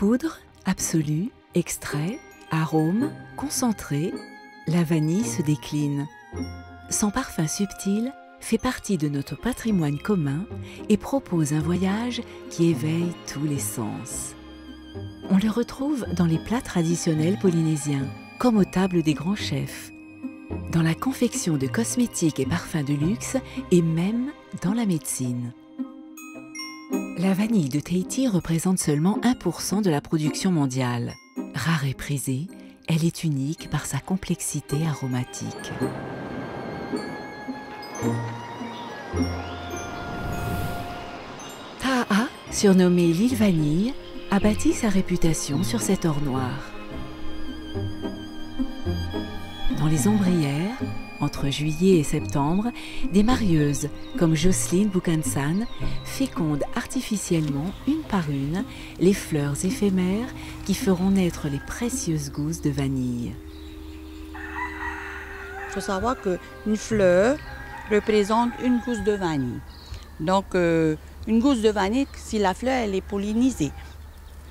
Poudre, absolu, extrait, arôme, concentré, la vanille se décline. Son parfum subtil fait partie de notre patrimoine commun et propose un voyage qui éveille tous les sens. On le retrouve dans les plats traditionnels polynésiens, comme aux tables des grands chefs, dans la confection de cosmétiques et parfums de luxe et même dans la médecine. La vanille de Tahiti représente seulement 1% de la production mondiale. Rare et prisée, elle est unique par sa complexité aromatique. Taha, surnommée l'île Vanille, a bâti sa réputation sur cet or noir. Dans les ombrières, entre juillet et septembre, des marieuses comme Jocelyne Boukansan fécondent artificiellement une par une les fleurs éphémères qui feront naître les précieuses gousses de vanille. Il faut savoir qu'une fleur représente une gousse de vanille. Donc une gousse de vanille, si la fleur elle est pollinisée.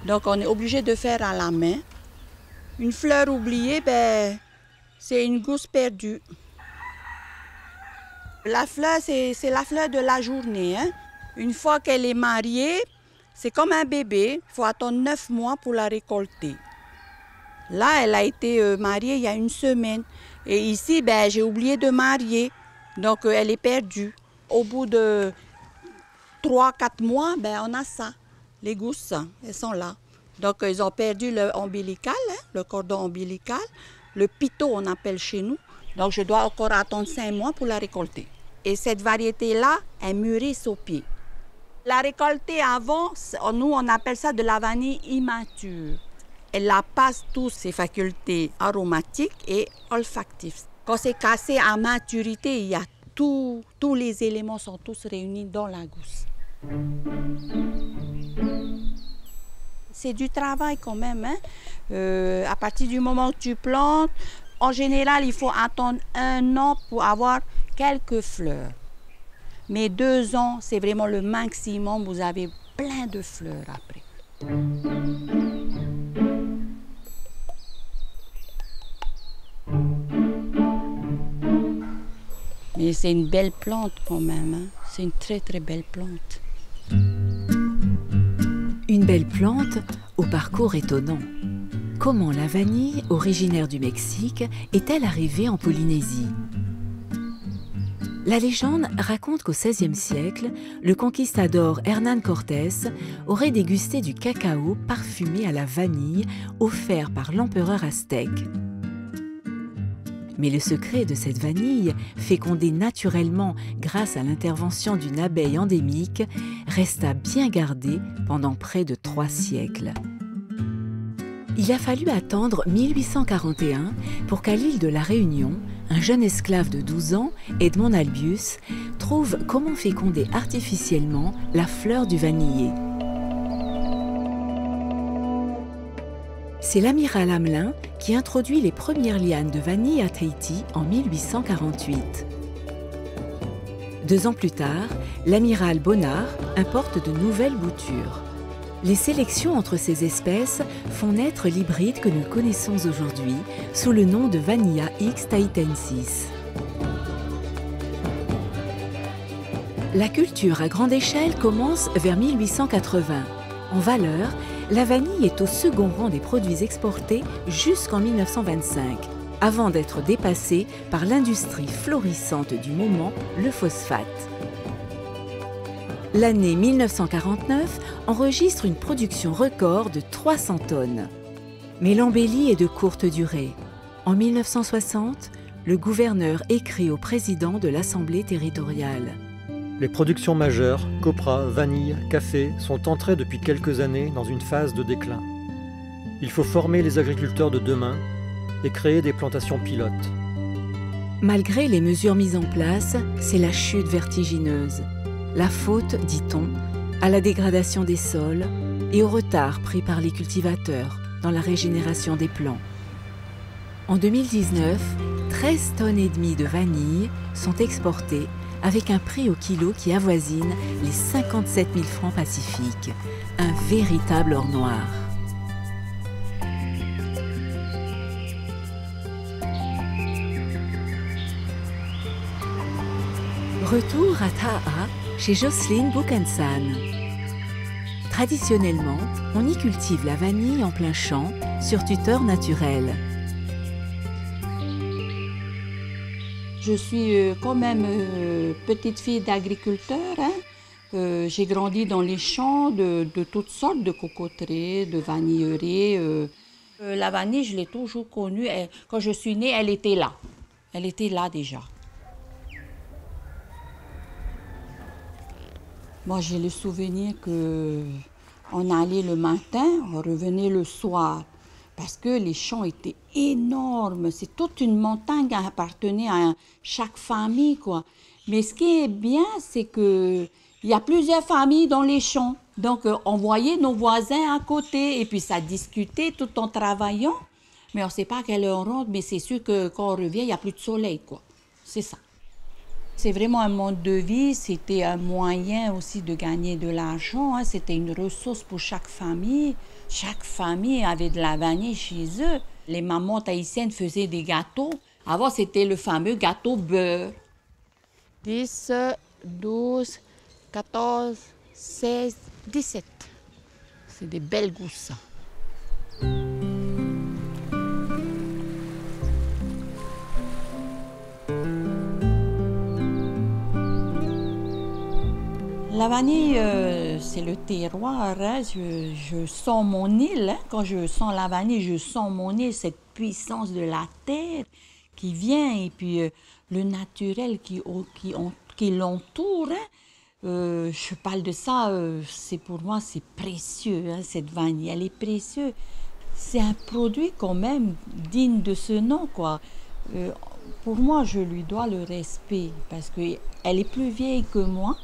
Donc on est obligé de faire à la main. Une fleur oubliée, c'est une gousse perdue. La fleur, c'est la fleur de la journée. Hein. Une fois qu'elle est mariée, c'est comme un bébé. Il faut attendre 9 mois pour la récolter. Là, elle a été mariée il y a une semaine. Et ici, j'ai oublié de marier. Donc, elle est perdue. Au bout de 3-4 mois, on a ça. Les gousses, elles sont là. Donc, ils ont perdu le ombilical, le cordon ombilical. Le pitot, on appelle chez nous. Donc, je dois encore attendre 5 mois pour la récolter. Et cette variété-là, elle mûrit au pied. La récolter avant, nous, on appelle ça de la vanille immature. Elle a pas toutes ses facultés aromatiques et olfactives. Quand c'est cassé à maturité, il y a tous les éléments sont tous réunis dans la gousse. C'est du travail quand même. Hein? À partir du moment où tu plantes, en général, il faut attendre 1 an pour avoir quelques fleurs. Mais 2 ans, c'est vraiment le maximum. Vous avez plein de fleurs après. Mais c'est une belle plante quand même. Hein? C'est une très très belle plante. Une belle plante au parcours étonnant. Comment la vanille, originaire du Mexique, est-elle arrivée en Polynésie? La légende raconte qu'au XVIe siècle, le conquistador Hernán Cortés aurait dégusté du cacao parfumé à la vanille offert par l'empereur aztèque. Mais le secret de cette vanille, fécondée naturellement grâce à l'intervention d'une abeille endémique, resta bien gardé pendant près de 3 siècles. Il a fallu attendre 1841 pour qu'à l'île de la Réunion, un jeune esclave de 12 ans, Edmond Albius, trouve comment féconder artificiellement la fleur du vanillé. C'est l'amiral Hamelin qui introduit les premières lianes de vanille à Tahiti en 1848. 2 ans plus tard, l'amiral Bonnard importe de nouvelles boutures. Les sélections entre ces espèces font naître l'hybride que nous connaissons aujourd'hui sous le nom de Vanilla X tahitensis. La culture à grande échelle commence vers 1880. En valeur, la vanille est au second rang des produits exportés jusqu'en 1925, avant d'être dépassée par l'industrie florissante du moment, le phosphate. L'année 1949 enregistre une production record de 300 tonnes. Mais l'embellie est de courte durée. En 1960, le gouverneur écrit au président de l'Assemblée territoriale. Les productions majeures, copra, vanille, café, sont entrées depuis quelques années dans une phase de déclin. Il faut former les agriculteurs de demain et créer des plantations pilotes. Malgré les mesures mises en place, c'est la chute vertigineuse. La faute, dit-on, à la dégradation des sols et au retard pris par les cultivateurs dans la régénération des plants. En 2019, 13,5 tonnes de vanille sont exportées avec un prix au kilo qui avoisine les 57 000 francs pacifiques, un véritable or noir. Retour à Taha, chez Jocelyne Boukensan. Traditionnellement, on y cultive la vanille en plein champ, sur tuteur naturel. Je suis quand même petite fille d'agriculteur. J'ai grandi dans les champs de toutes sortes de cocoteries, de vanilleries. La vanille, je l'ai toujours connue. Quand je suis née, elle était là. Elle était là déjà. Moi, j'ai le souvenir qu'on allait le matin, on revenait le soir. Parce que les champs étaient énormes. C'est toute une montagne qui appartenait à chaque famille, quoi. Mais ce qui est bien, c'est qu'il y a plusieurs familles dans les champs. Donc, on voyait nos voisins à côté et puis ça discutait tout en travaillant. Mais on ne sait pas à quelle heure on rentre, mais c'est sûr que quand on revient, il n'y a plus de soleil, quoi. C'est ça. C'est vraiment un mode de vie, c'était un moyen aussi de gagner de l'argent, hein. C'était une ressource pour chaque famille. Chaque famille avait de la vanille chez eux. Les mamans tahitiennes faisaient des gâteaux. Avant, c'était le fameux gâteau beurre. 10, 12, 14, 16, 17. C'est des belles gousses, ça. La vanille, c'est le terroir. Hein. Je sens mon île. Hein. Quand je sens la vanille, je sens mon île, cette puissance de la terre qui vient et puis le naturel qui l'entoure. Hein. Je parle de ça, pour moi, c'est précieux, hein, cette vanille. Elle est précieuse. C'est un produit quand même digne de ce nom, quoi. Pour moi, je lui dois le respect parce qu'elle est plus vieille que moi.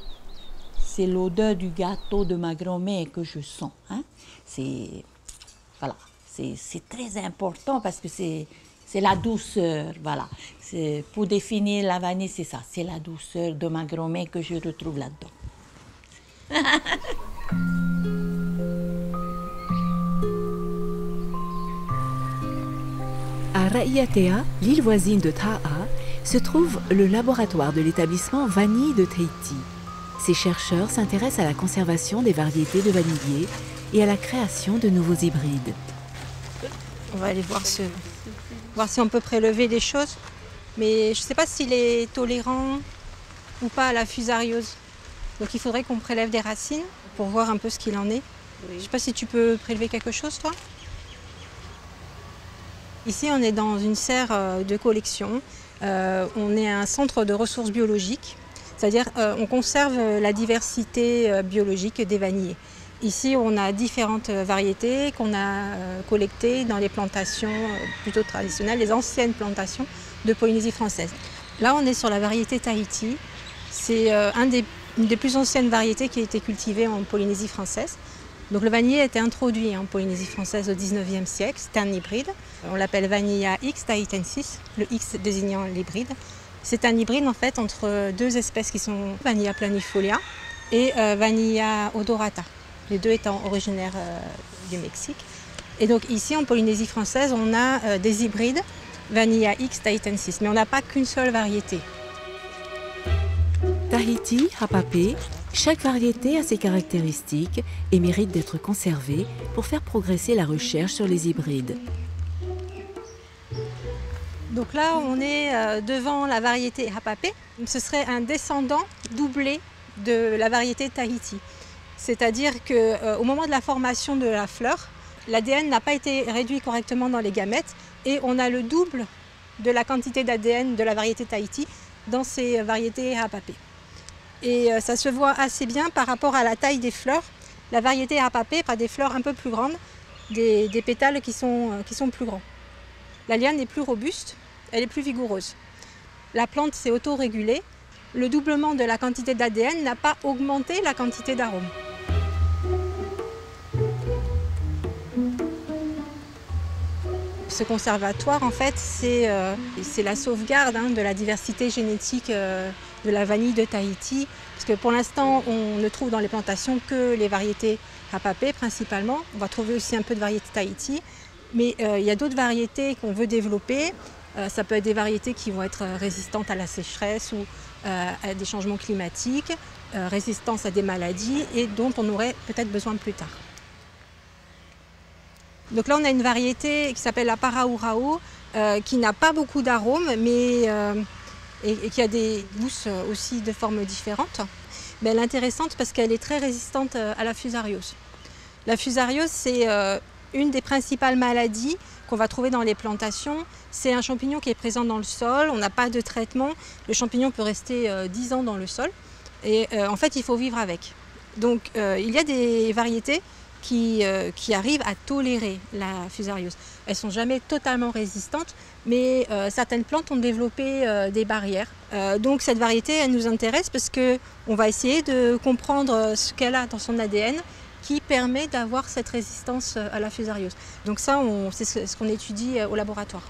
C'est l'odeur du gâteau de ma grand-mère que je sens. Hein. C'est très important parce que c'est la douceur. Voilà. Pour définir la vanille, c'est ça. C'est la douceur de ma grand-mère que je retrouve là-dedans. À Ra'iatea, l'île voisine de Taha, se trouve le laboratoire de l'établissement Vanille de Tahiti. Ces chercheurs s'intéressent à la conservation des variétés de vanilliers et à la création de nouveaux hybrides. On va aller voir si on peut prélever des choses. Mais je ne sais pas s'il est tolérant ou pas à la fusariose. Donc il faudrait qu'on prélève des racines pour voir un peu ce qu'il en est. Oui. Je ne sais pas si tu peux prélever quelque chose, toi. Ici, on est dans une serre de collection. On est un centre de ressources biologiques. C'est-à-dire on conserve la diversité biologique des vanillés. Ici, on a différentes variétés qu'on a collectées dans les plantations plutôt traditionnelles, les anciennes plantations de Polynésie française. Là, on est sur la variété Tahiti. C'est une des plus anciennes variétés qui a été cultivée en Polynésie française. Donc le vanillé a été introduit en Polynésie française au 19e siècle. C'est un hybride. On l'appelle Vanilla X tahitensis, le X désignant l'hybride. C'est un hybride en fait entre deux espèces qui sont Vanilla planifolia et Vanilla odorata, les deux étant originaires du Mexique. Et donc ici en Polynésie française, on a des hybrides Vanilla X tahitensis, mais on n'a pas qu'une seule variété. Tahiti, Hapapé, chaque variété a ses caractéristiques et mérite d'être conservée pour faire progresser la recherche sur les hybrides. Donc là, on est devant la variété Hapapé. Ce serait un descendant doublé de la variété Tahiti. C'est-à-dire qu'au moment de la formation de la fleur, l'ADN n'a pas été réduit correctement dans les gamètes et on a le double de la quantité d'ADN de la variété Tahiti dans ces variétés Hapapé. Et ça se voit assez bien par rapport à la taille des fleurs. La variété Hapapé a des fleurs un peu plus grandes, des pétales qui sont plus grands. La liane est plus robuste. Elle est plus vigoureuse. La plante s'est auto-régulée. Le doublement de la quantité d'ADN n'a pas augmenté la quantité d'arômes. Ce conservatoire, en fait, c'est la sauvegarde de la diversité génétique de la vanille de Tahiti. Parce que pour l'instant, on ne trouve dans les plantations que les variétés Hapapé principalement. On va trouver aussi un peu de variétés Tahiti. Mais il y a d'autres variétés qu'on veut développer. Ça peut être des variétés qui vont être résistantes à la sécheresse ou à des changements climatiques, résistance à des maladies et dont on aurait peut-être besoin plus tard. Donc là, on a une variété qui s'appelle la Paraurao, qui n'a pas beaucoup d'arômes, mais et qui a des gousses aussi de formes différentes. Mais elle est intéressante parce qu'elle est très résistante à la fusariose. La fusariose, c'est une des principales maladies qu'on va trouver dans les plantations. C'est un champignon qui est présent dans le sol, on n'a pas de traitement. Le champignon peut rester 10 ans dans le sol et en fait, il faut vivre avec. Donc, il y a des variétés qui arrivent à tolérer la fusariose. Elles ne sont jamais totalement résistantes, mais certaines plantes ont développé des barrières. Donc cette variété, elle nous intéresse parce qu'on va essayer de comprendre ce qu'elle a dans son ADN qui permet d'avoir cette résistance à la fusariose. Donc ça, c'est ce qu'on étudie au laboratoire.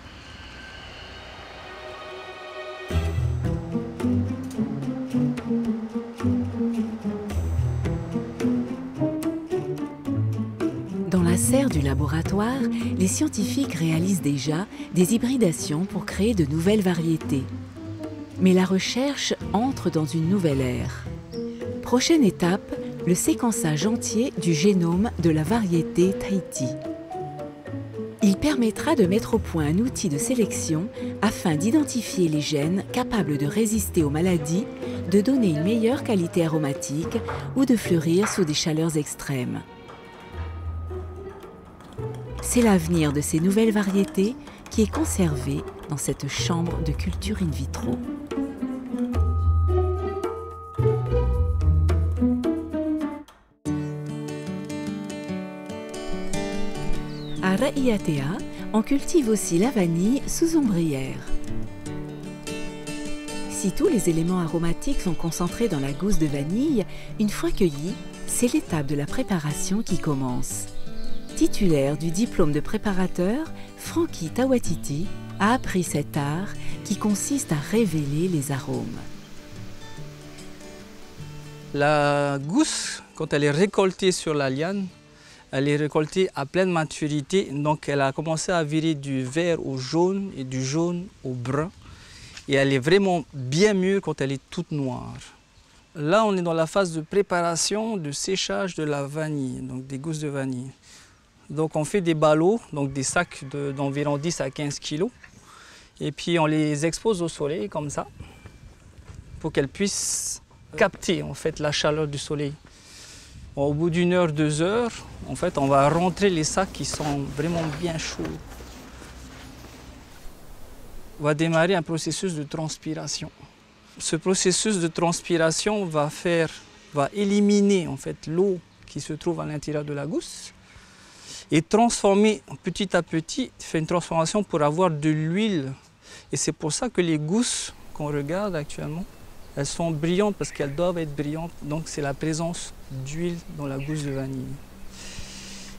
Dans la serre du laboratoire, les scientifiques réalisent déjà des hybridations pour créer de nouvelles variétés. Mais la recherche entre dans une nouvelle ère. Prochaine étape, le séquençage entier du génome de la variété Tahiti. Il permettra de mettre au point un outil de sélection afin d'identifier les gènes capables de résister aux maladies, de donner une meilleure qualité aromatique ou de fleurir sous des chaleurs extrêmes. C'est l'avenir de ces nouvelles variétés qui est conservé dans cette chambre de culture in vitro. À Ra'iatea, on cultive aussi la vanille sous ombrière. Si tous les éléments aromatiques sont concentrés dans la gousse de vanille, une fois cueillie, c'est l'étape de la préparation qui commence. Titulaire du diplôme de préparateur, Frankie Tawatiti a appris cet art qui consiste à révéler les arômes. La gousse, quand elle est récoltée sur la liane, elle est récoltée à pleine maturité, donc elle a commencé à virer du vert au jaune et du jaune au brun. Et elle est vraiment bien mûre quand elle est toute noire. Là, on est dans la phase de préparation, de séchage de la vanille, donc des gousses de vanille. Donc on fait des ballots, donc des sacs d'environ 10 à 15 kg. Et puis on les expose au soleil comme ça, pour qu'elles puissent capter en fait la chaleur du soleil. Au bout d'1 heure, 2 heures, en fait, on va rentrer les sacs qui sont vraiment bien chauds. On va démarrer un processus de transpiration. Ce processus de transpiration va éliminer en fait l'eau qui se trouve à l'intérieur de la gousse et transformer petit à petit, fait une transformation pour avoir de l'huile. Et c'est pour ça que les gousses qu'on regarde actuellement, elles sont brillantes parce qu'elles doivent être brillantes. Donc c'est la présence d'huile dans la gousse de vanille.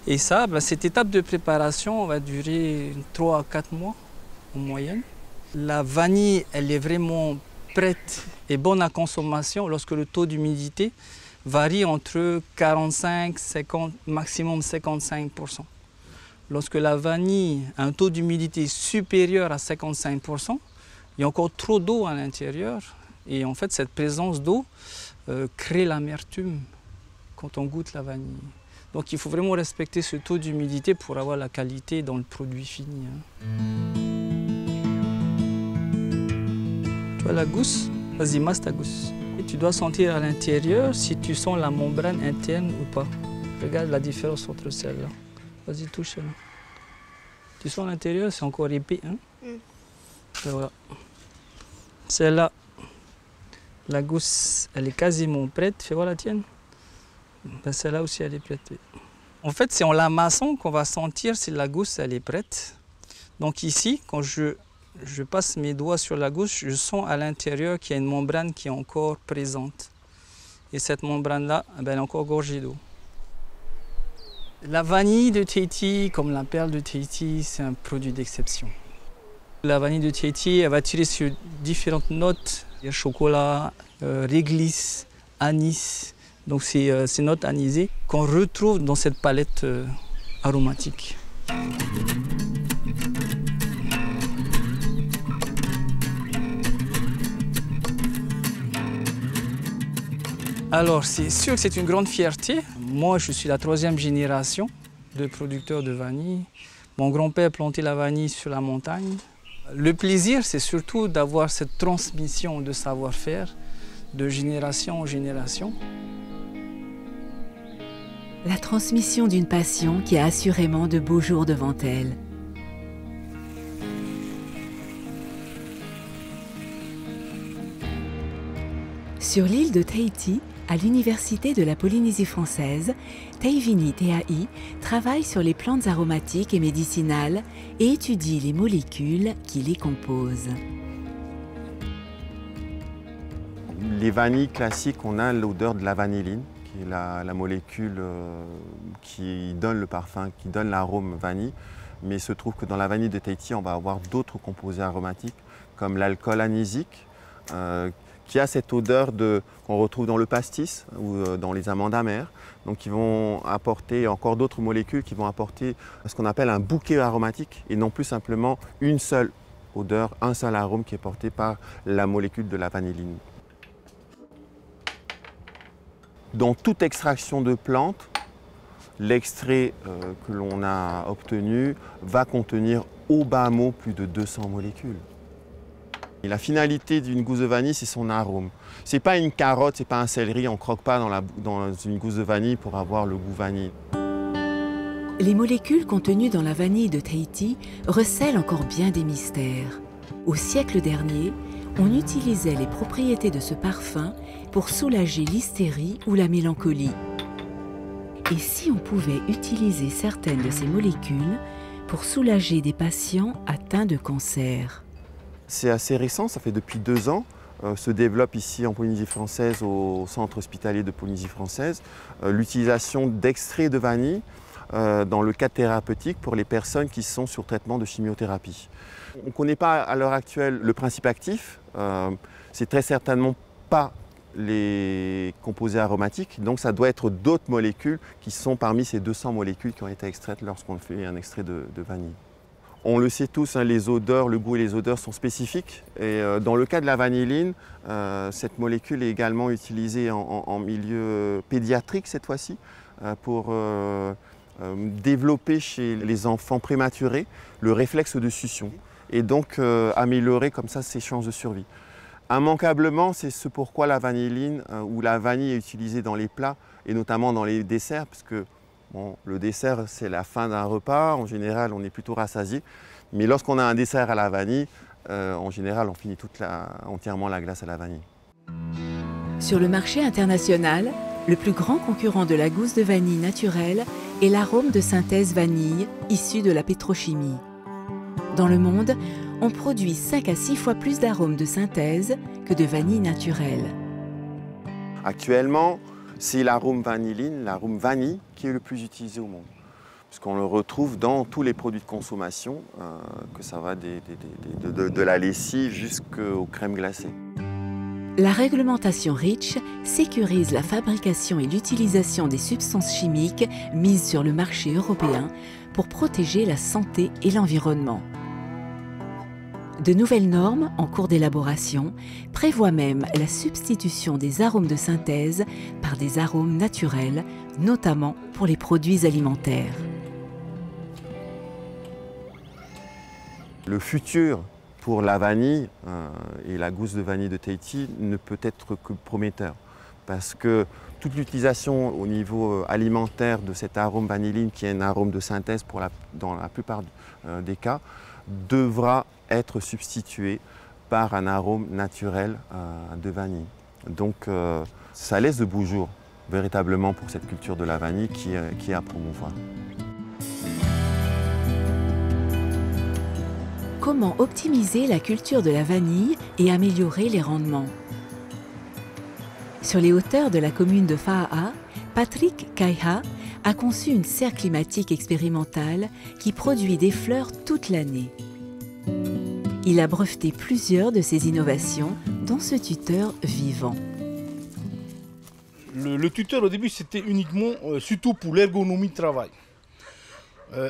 Et ça, cette étape de préparation va durer 3 à 4 mois en moyenne. La vanille, elle est vraiment prête et bonne à consommation lorsque le taux d'humidité varie entre 45, 50, maximum 55%. Lorsque la vanille a un taux d'humidité supérieur à 55%, il y a encore trop d'eau à l'intérieur. Et en fait, cette présence d'eau crée l'amertume quand on goûte la vanille. Donc il faut vraiment respecter ce taux d'humidité pour avoir la qualité dans le produit fini. Tu vois la gousse? Vas-y, masse ta gousse. Et tu dois sentir à l'intérieur si tu sens la membrane interne ou pas. Regarde la différence entre celles-là. Vas-y, touche celle-là. Tu sens à l'intérieur, c'est encore épais. Hein? Voilà. Celle-là, la gousse, elle est quasiment prête. Fais voir la tienne. Ben, celle-là aussi, elle est prête. En fait, c'est en la massant qu'on va sentir si la gousse, elle est prête. Donc ici, quand je passe mes doigts sur la gousse, je sens à l'intérieur qu'il y a une membrane qui est encore présente. Et cette membrane-là, ben, elle est encore gorgée d'eau. La vanille de Tahiti, comme la perle de Tahiti, c'est un produit d'exception. La vanille de Tahiti, elle va tirer sur différentes notes. Il y a chocolat, réglisse, anis. Donc c'est ces notes anisées qu'on retrouve dans cette palette aromatique. Alors, c'est sûr que c'est une grande fierté. Moi, je suis la 3e génération de producteurs de vanille. Mon grand-père plantait la vanille sur la montagne. Le plaisir, c'est surtout d'avoir cette transmission de savoir-faire de génération en génération. La transmission d'une passion qui a assurément de beaux jours devant elle. Sur l'île de Tahiti, à l'Université de la Polynésie française, Taivini Teai travaille sur les plantes aromatiques et médicinales et étudie les molécules qui les composent. Les vanilles classiques, on a l'odeur de la vanilline, qui est la molécule qui donne le parfum, qui donne l'arôme vanille. Mais il se trouve que dans la vanille de Tahiti, on va avoir d'autres composés aromatiques, comme l'alcool anésique, qui a cette odeur qu'on retrouve dans le pastis ou dans les amandes amères. Donc qui vont apporter encore d'autres molécules qui vont apporter ce qu'on appelle un bouquet aromatique et non plus simplement une seule odeur, un seul arôme qui est porté par la molécule de la vanilline. Dans toute extraction de plante, l'extrait que l'on a obtenu va contenir au bas mot plus de 200 molécules. Et la finalité d'une gousse de vanille, c'est son arôme. Ce n'est pas une carotte, ce n'est pas un céleri, on ne croque pas dans une gousse de vanille pour avoir le goût vanille. Les molécules contenues dans la vanille de Tahiti recèlent encore bien des mystères. Au siècle dernier, on utilisait les propriétés de ce parfum pour soulager l'hystérie ou la mélancolie. Et si on pouvait utiliser certaines de ces molécules pour soulager des patients atteints de cancer? C'est assez récent, ça fait depuis 2 ans. Se développe ici en Polynésie française, au centre hospitalier de Polynésie française, l'utilisation d'extraits de vanille dans le cadre thérapeutique pour les personnes qui sont sur traitement de chimiothérapie. On ne connaît pas à l'heure actuelle le principe actif, c'est très certainement pas les composés aromatiques, donc ça doit être d'autres molécules qui sont parmi ces 200 molécules qui ont été extraites lorsqu'on fait un extrait de vanille. On le sait tous, hein, les odeurs, le goût et les odeurs sont spécifiques. Et dans le cas de la vanilline, cette molécule est également utilisée en milieu pédiatrique cette fois-ci pour développer chez les enfants prématurés le réflexe de succion et donc améliorer comme ça ses chances de survie. Immanquablement, c'est ce pourquoi la vanilline ou la vanille est utilisée dans les plats et notamment dans les desserts, parce que bon, le dessert, c'est la fin d'un repas. En général, on est plutôt rassasié. Mais lorsqu'on a un dessert à la vanille, en général, on finit entièrement la glace à la vanille. Sur le marché international, le plus grand concurrent de la gousse de vanille naturelle est l'arôme de synthèse vanille issu de la pétrochimie. Dans le monde, on produit 5 à 6 fois plus d'arômes de synthèse que de vanille naturelle. Actuellement, c'est l'arôme vanilline, l'arôme vanille, qui est le plus utilisé au monde. Puisqu'on le retrouve dans tous les produits de consommation, que ça va de la lessive jusqu'aux crèmes glacées. La réglementation REACH sécurise la fabrication et l'utilisation des substances chimiques mises sur le marché européen pour protéger la santé et l'environnement. De nouvelles normes, en cours d'élaboration, prévoient même la substitution des arômes de synthèse par des arômes naturels, notamment pour les produits alimentaires. Le futur pour la vanille et la gousse de vanille de Tahiti ne peut être que prometteur, parce que toute l'utilisation au niveau alimentaire de cet arôme vanilline, qui est un arôme de synthèse dans la plupart des cas, devra être substitué par un arôme naturel de vanille. Donc ça laisse de beaux jours véritablement pour cette culture de la vanille qui est à promouvoir. Comment optimiser la culture de la vanille et améliorer les rendements? Sur les hauteurs de la commune de Fa'a'a, Patrick Kaiha a conçu une serre climatique expérimentale qui produit des fleurs toute l'année. Il a breveté plusieurs de ses innovations, dont ce tuteur vivant. Le tuteur au début c'était uniquement surtout pour l'ergonomie de travail.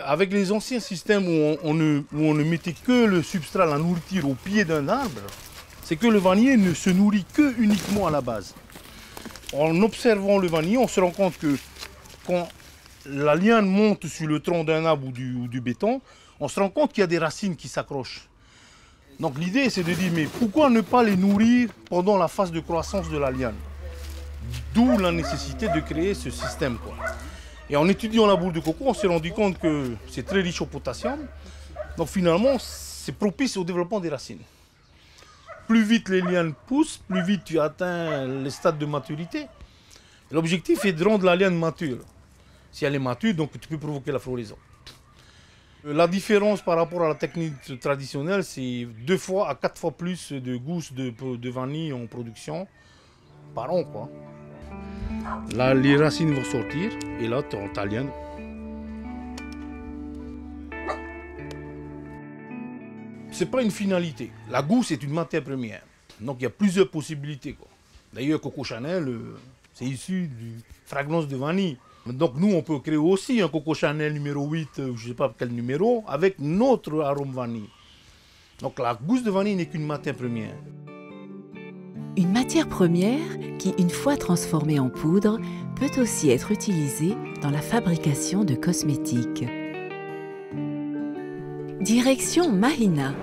Avec les anciens systèmes où on ne mettait que le substrat, la nourriture au pied d'un arbre, c'est que le vanillé ne se nourrit que uniquement à la base. En observant le vanille, on se rend compte que quand la liane monte sur le tronc d'un arbre ou du béton, on se rend compte qu'il y a des racines qui s'accrochent. Donc l'idée, c'est de dire, mais pourquoi ne pas les nourrir pendant la phase de croissance de la liane? D'où la nécessité de créer ce système, quoi. Et en étudiant la boule de coco, on s'est rendu compte que c'est très riche au potassium. Donc finalement, c'est propice au développement des racines. Plus vite les lianes poussent, plus vite tu atteins les stades de maturité. L'objectif est de rendre la liane mature. Si elle est mature, donc tu peux provoquer la floraison. La différence par rapport à la technique traditionnelle, c'est 2 fois à 4 fois plus de gousses de vanille en production par an, quoi. Là, les racines vont sortir et là, tu as ta liane. Ce n'est pas une finalité. La gousse est une matière première. Donc il y a plusieurs possibilités, quoi. D'ailleurs, Coco Chanel, c'est issu du fragrance de vanille. Donc nous, on peut créer aussi un Coco Chanel numéro 8, je ne sais pas quel numéro, avec notre arôme vanille. Donc la gousse de vanille n'est qu'une matière première. Une matière première qui, une fois transformée en poudre, peut aussi être utilisée dans la fabrication de cosmétiques. Direction Mahina.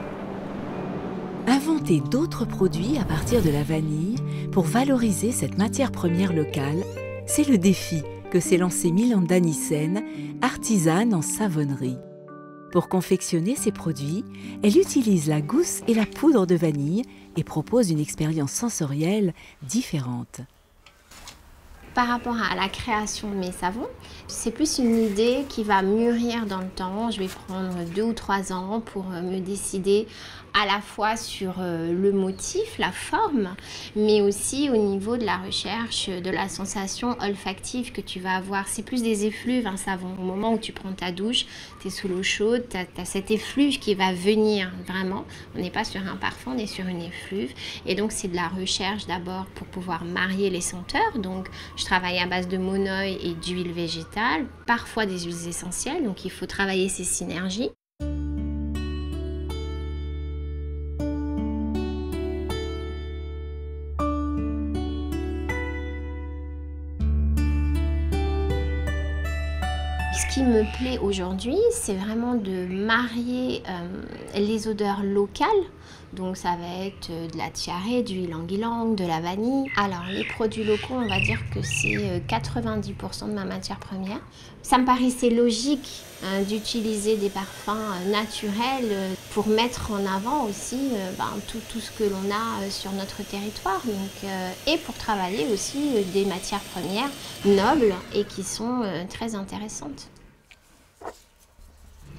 Inventer d'autres produits à partir de la vanille pour valoriser cette matière première locale, c'est le défi que s'est lancé Milanda Nissen, artisane en savonnerie. Pour confectionner ces produits, elle utilise la gousse et la poudre de vanille et propose une expérience sensorielle différente. Par rapport à la création de mes savons, c'est plus une idée qui va mûrir dans le temps. Je vais prendre 2 ou 3 ans pour me décider à la fois sur le motif, la forme, mais aussi au niveau de la recherche, de la sensation olfactive que tu vas avoir. C'est plus des effluves, un savon. Au moment où tu prends ta douche, tu es sous l'eau chaude, tu as cet effluve qui va venir vraiment. On n'est pas sur un parfum, on est sur une effluve. Et donc, c'est de la recherche d'abord pour pouvoir marier les senteurs. Donc, je travaille à base de monoï et d'huile végétale, parfois des huiles essentielles. Donc, il faut travailler ces synergies. Ce qui me plaît aujourd'hui, c'est vraiment de marier les odeurs locales. Donc ça va être de la tiare, du ylang-ylang, de la vanille. Alors les produits locaux, on va dire que c'est 90% de ma matière première. Ça me paraissait logique d'utiliser des parfums naturels pour mettre en avant aussi tout ce que l'on a sur notre territoire. Donc, et pour travailler aussi des matières premières nobles et qui sont très intéressantes.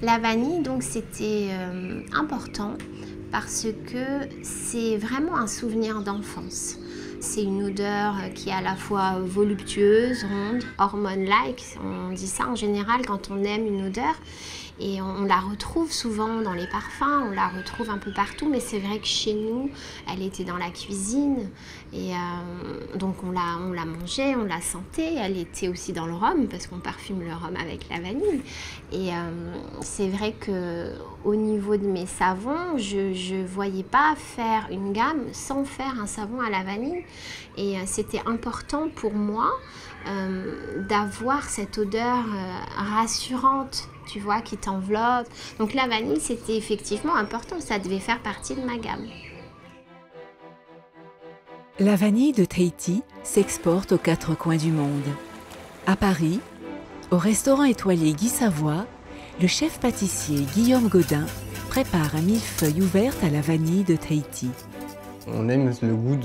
La vanille, donc, c'était important parce que c'est vraiment un souvenir d'enfance. C'est une odeur qui est à la fois voluptueuse, ronde, hormone-like. On dit ça en général quand on aime une odeur. Et on la retrouve souvent dans les parfums, on la retrouve un peu partout, mais c'est vrai que chez nous, elle était dans la cuisine. Et donc on la mangeait, on la sentait. Elle était aussi dans le rhum, parce qu'on parfume le rhum avec la vanille. Et c'est vrai qu'au niveau de mes savons, je ne voyais pas faire une gamme sans faire un savon à la vanille. Et c'était important pour moi d'avoir cette odeur rassurante, tu vois, qui t'enveloppe. Donc la vanille, c'était effectivement important, ça devait faire partie de ma gamme. La vanille de Tahiti s'exporte aux 4 coins du monde. À Paris, au restaurant étoilé Guy Savoy, le chef pâtissier Guillaume Godin prépare un millefeuille ouverte à la vanille de Tahiti. On aime le goût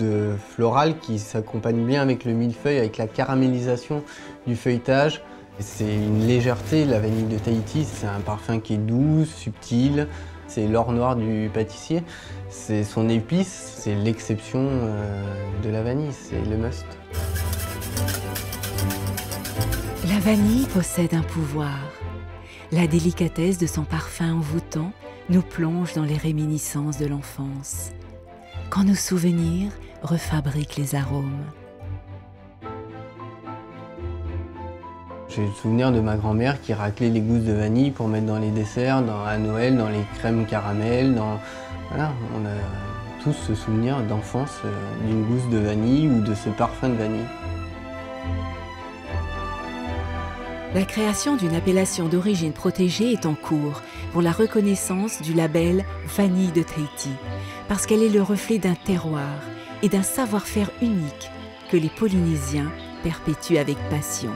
floral qui s'accompagne bien avec le millefeuille, avec la caramélisation du feuilletage. C'est une légèreté, la vanille de Tahiti, c'est un parfum qui est doux, subtil. C'est l'or noir du pâtissier. C'est son épice, c'est l'exception de la vanille, c'est le must. La vanille possède un pouvoir. La délicatesse de son parfum envoûtant nous plonge dans les réminiscences de l'enfance, quand nos souvenirs refabriquent les arômes. J'ai le souvenir de ma grand-mère qui raclait les gousses de vanille pour mettre dans les desserts, à Noël, dans les crèmes caramel. Voilà, on a tous ce souvenir d'enfance d'une gousse de vanille ou de ce parfum de vanille. La création d'une appellation d'origine protégée est en cours pour la reconnaissance du label Vanille de Tahiti, parce qu'elle est le reflet d'un terroir et d'un savoir-faire unique que les Polynésiens perpétuent avec passion.